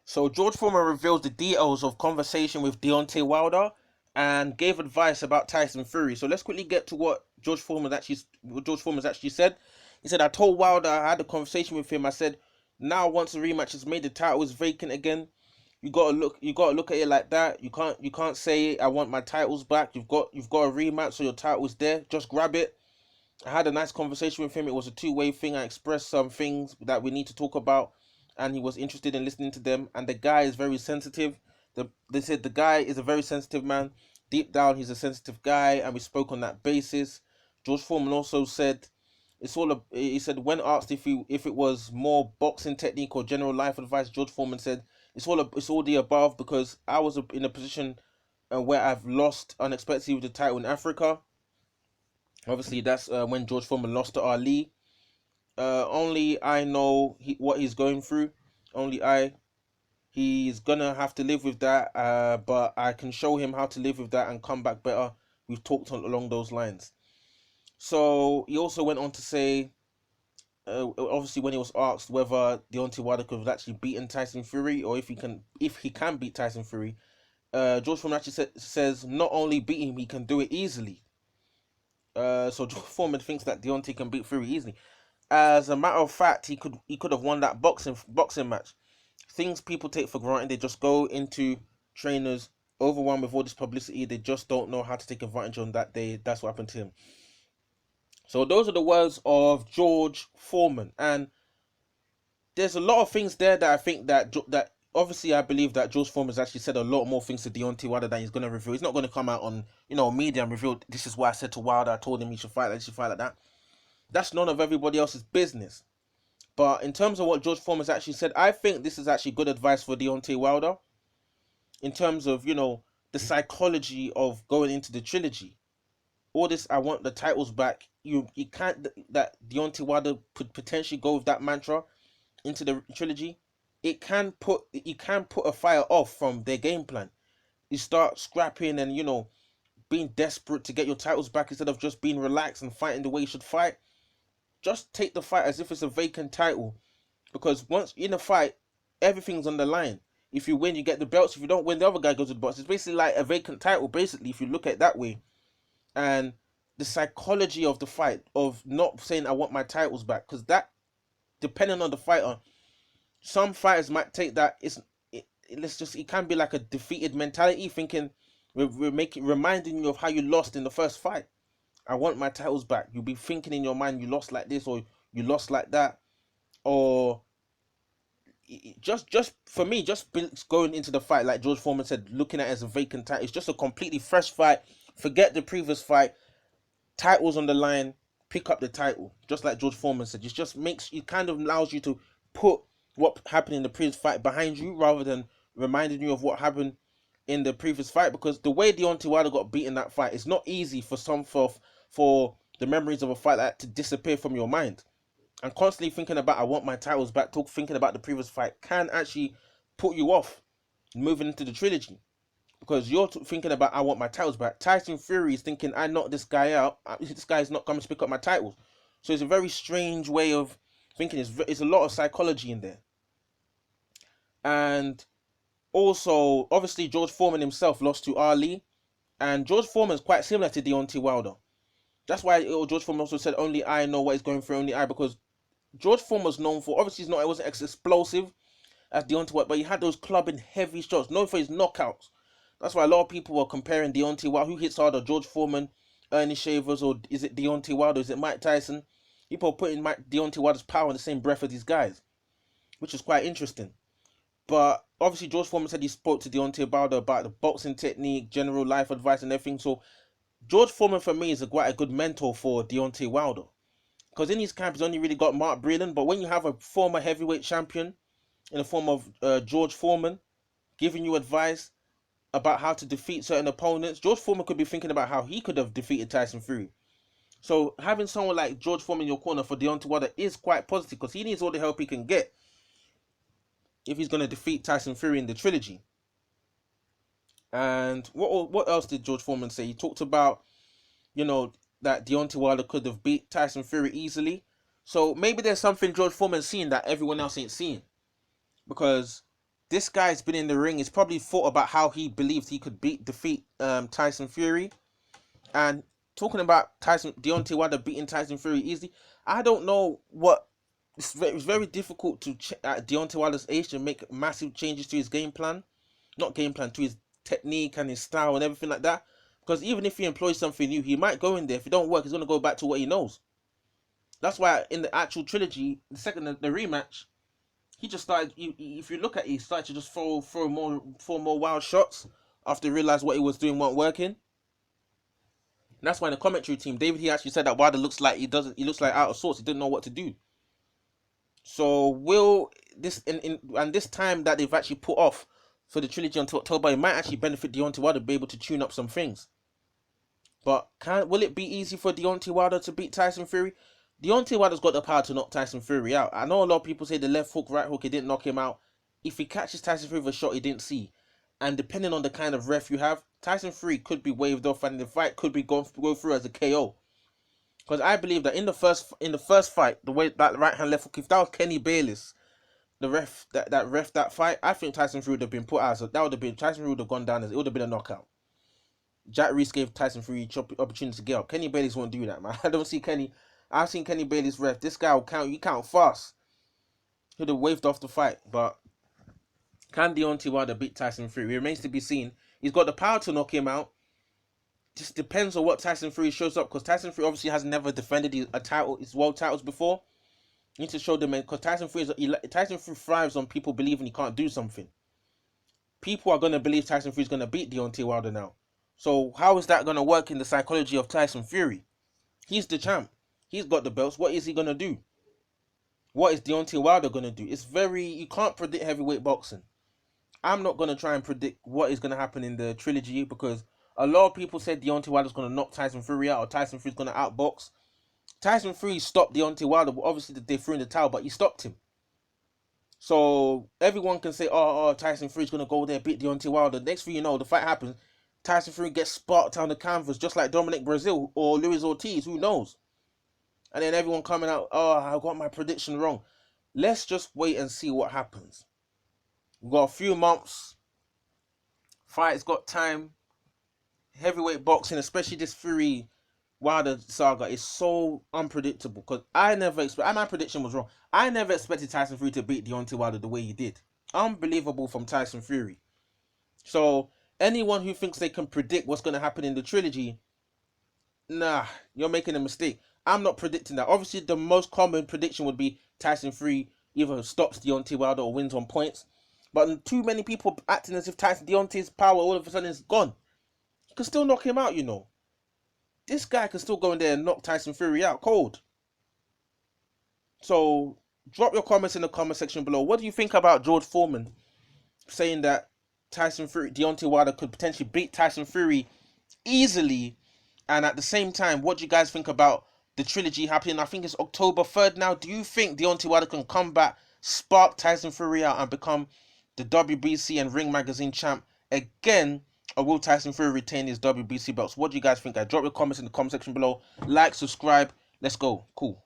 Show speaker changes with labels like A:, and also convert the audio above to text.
A: So George Foreman reveals the details of conversation with Deontay Wilder and gave advice about Tyson Fury. So let's quickly get to what George Foreman's actually said. He said, "I told Wilder I had a conversation with him. I said, now once the rematch is made, the title is vacant again. You gotta look at it like that. You can't say I want my titles back. You've got a rematch, so your title is there. Just grab it." I had a nice conversation with him. It was a two-way thing. I expressed some things that we need to talk about, and he was interested in listening to them. And the guy is very sensitive. They said the guy is a very sensitive man. Deep down, he's a sensitive guy, and we spoke on that basis. George Foreman also said he said when asked if it was more boxing technique or general life advice, George Foreman said it's all the above because I was in a position where I've lost unexpectedly with the title in Africa. Obviously, that's when George Foreman lost to Ali. Only I know what he's going through. Only I. He's gonna have to live with that. But I can show him how to live with that and come back better. We've talked along those lines. So he also went on to say, obviously, when he was asked whether Deontay Wilder could have actually beaten Tyson Fury or if he can beat Tyson Fury, George Foreman actually says not only beat him, he can do it easily. So George Foreman thinks that Deontay can beat Fury easily. As a matter of fact, he could have won that boxing match. Things people take for granted, they just go into trainers overwhelmed with all this publicity. They just don't know how to take advantage on that day. That's what happened to him. So those are the words of George Foreman, and there's a lot of things there that I think that obviously I believe that George Foreman has actually said a lot more things to Deontay Wilder than he's going to reveal. He's not going to come out on media and reveal this is what I said to Wilder. I told him he should fight like this, he should fight like that. That's none of everybody else's business. But in terms of what George Foreman has actually said, I think this is actually good advice for Deontay Wilder in terms of the psychology of going into the trilogy. All this, I want the titles back. You can't that Deontay Wilder could potentially go with that mantra into the trilogy. It can put a fire off from their game plan. You start scrapping and being desperate to get your titles back instead of just being relaxed and fighting the way you should fight. Just take the fight as if it's a vacant title, because once in a fight, everything's on the line. If you win, you get the belts. If you don't win, the other guy goes to the box. It's basically like a vacant title, basically, if you look at it that way. And the psychology of the fight, of not saying I want my titles back, because that, depending on the fighter, some fighters might take that. It can be like a defeated mentality, thinking we're making reminding you of how you lost in the first fight. I want my titles back. You'll be thinking in your mind you lost like this or you lost like that, or just for me, just going into the fight like George Foreman said, looking at it as a vacant title. It's just a completely fresh fight. Forget the previous fight. Titles on the line. Pick up the title, just like George Foreman said. It kind of allows you to put what happened in the previous fight behind you rather than reminding you of what happened in the previous fight, because the way Deontay Wilder got beaten that fight, it's not easy for the memories of a fight like that to disappear from your mind. And constantly thinking about I want my titles back, thinking about the previous fight can actually put you off moving into the trilogy, because you're thinking about I want my titles back. Tyson Fury is thinking I knocked this guy out. This guy's not coming to pick up my titles. So it's a very strange way of thinking. It's a lot of psychology in there. And also, obviously, George Foreman himself lost to Ali, and George Foreman is quite similar to Deontay Wilder. That's why George Foreman also said only I know what he's going through, only I, because George Foreman was known for, obviously it wasn't as explosive as Deontay Wilder, but he had those clubbing heavy shots, known for his knockouts. That's why a lot of people were comparing Deontay Wilder, who hits harder, George Foreman, Ernie Shavers, or is it Deontay Wilder, is it Mike Tyson? People are putting Deontay Wilder's power in the same breath as these guys, which is quite interesting. But obviously George Foreman said he spoke to Deontay Wilder about the boxing technique, general life advice and everything. So George Foreman for me is quite a good mentor for Deontay Wilder. Because in his camp, he's only really got Mark Breland. But when you have a former heavyweight champion in the form of George Foreman giving you advice about how to defeat certain opponents, George Foreman could be thinking about how he could have defeated Tyson Fury. So having someone like George Foreman in your corner for Deontay Wilder is quite positive, because he needs all the help he can get if he's going to defeat Tyson Fury in the trilogy. And what else did George Foreman say? He talked about, that Deontay Wilder could have beat Tyson Fury easily. So maybe there's something George Foreman's seen that everyone else ain't seeing. Because this guy's been in the ring. He's probably thought about how he believed he could defeat Tyson Fury. And talking about Deontay Wilder beating Tyson Fury easily, I don't know what. It's very difficult to at Deontay Wilder's age to make massive changes to his game plan, not game plan, to his technique and his style and everything like that. Because even if he employs something new, he might go in there. If it don't work, he's gonna go back to what he knows. That's why in the actual trilogy, the rematch, he just started. If you look at it, he started to just throw more wild shots after he realized what he was doing weren't working. And that's why in the commentary team, David, he actually said that Wilder looks like he looks like out of sorts. He didn't know what to do. So will this and this time that they've actually put off for the trilogy until October, it might actually benefit Deontay Wilder to be able to tune up some things. But will it be easy for Deontay Wilder to beat Tyson Fury? Deontay Wilder's got the power to knock Tyson Fury out. I know a lot of people say the left hook, right hook, he didn't knock him out. If he catches Tyson Fury with a shot he didn't see, and depending on the kind of ref you have, Tyson Fury could be waved off and the fight could be go through as a KO. Because I believe that in the first fight, the way that right hand left hook, if that was Kenny Bayless, the ref that fight, I think Tyson Fury would have been put out. So that would have been Tyson Fury would have gone down as it would have been a knockout. Jack Reese gave Tyson Fury opportunity to get up. Kenny Bayless won't do that, man. I don't see Kenny. I've seen Kenny Bayless ref. This guy will count. You count fast. He'd have waved off the fight, but can Deontay Wilder beat Tyson Fury? It remains to be seen. He's got the power to knock him out. Just depends on what Tyson Fury shows up, because Tyson Fury obviously has never defended his world titles before. You need to show them, because Tyson Fury thrives on people believing he can't do something. People are going to believe Tyson Fury is going to beat Deontay Wilder now. So how is that going to work in the psychology of Tyson Fury? He's the champ. He's got the belts. What is he going to do? What is Deontay Wilder going to do? You can't predict heavyweight boxing. I'm not going to try and predict what is going to happen in the trilogy, because a lot of people said Deontay Wilder's going to knock Tyson Fury out, or Tyson Fury's going to outbox. Tyson Fury stopped Deontay Wilder. Obviously, they threw in the towel, but he stopped him. So everyone can say, oh, Tyson Fury's going to go there, beat Deontay Wilder. Next thing you know, the fight happens. Tyson Fury gets sparked on the canvas, just like Dominic Brazil or Luis Ortiz. Who knows? And then everyone coming out, oh, I got my prediction wrong. Let's just wait and see what happens. We've got a few months. Fight's got time. Heavyweight boxing, especially this Fury Wilder saga, is so unpredictable, because my prediction was wrong. I never expected Tyson Fury to beat Deontay Wilder the way he did. Unbelievable from Tyson Fury. So anyone who thinks they can predict what's going to happen in the trilogy, nah, you're making a mistake. I'm not predicting that. Obviously, the most common prediction would be Tyson Fury either stops Deontay Wilder or wins on points. But too many people acting as if Deontay's power all of a sudden is gone. You can still knock him out, you know. This guy can still go in there and knock Tyson Fury out cold. So drop your comments in the comment section below. What do you think about George Foreman saying that Deontay Wilder could potentially beat Tyson Fury easily? And at the same time, what do you guys think about the trilogy happening? I think it's October 3rd now. Do you think Deontay Wilder can come back, spark Tyson Fury out, and become the WBC and Ring Magazine champ again? Or will Tyson Fury retain his WBC belts? What do you guys think? Drop your comments in the comment section below. Like, subscribe. Let's go. Cool.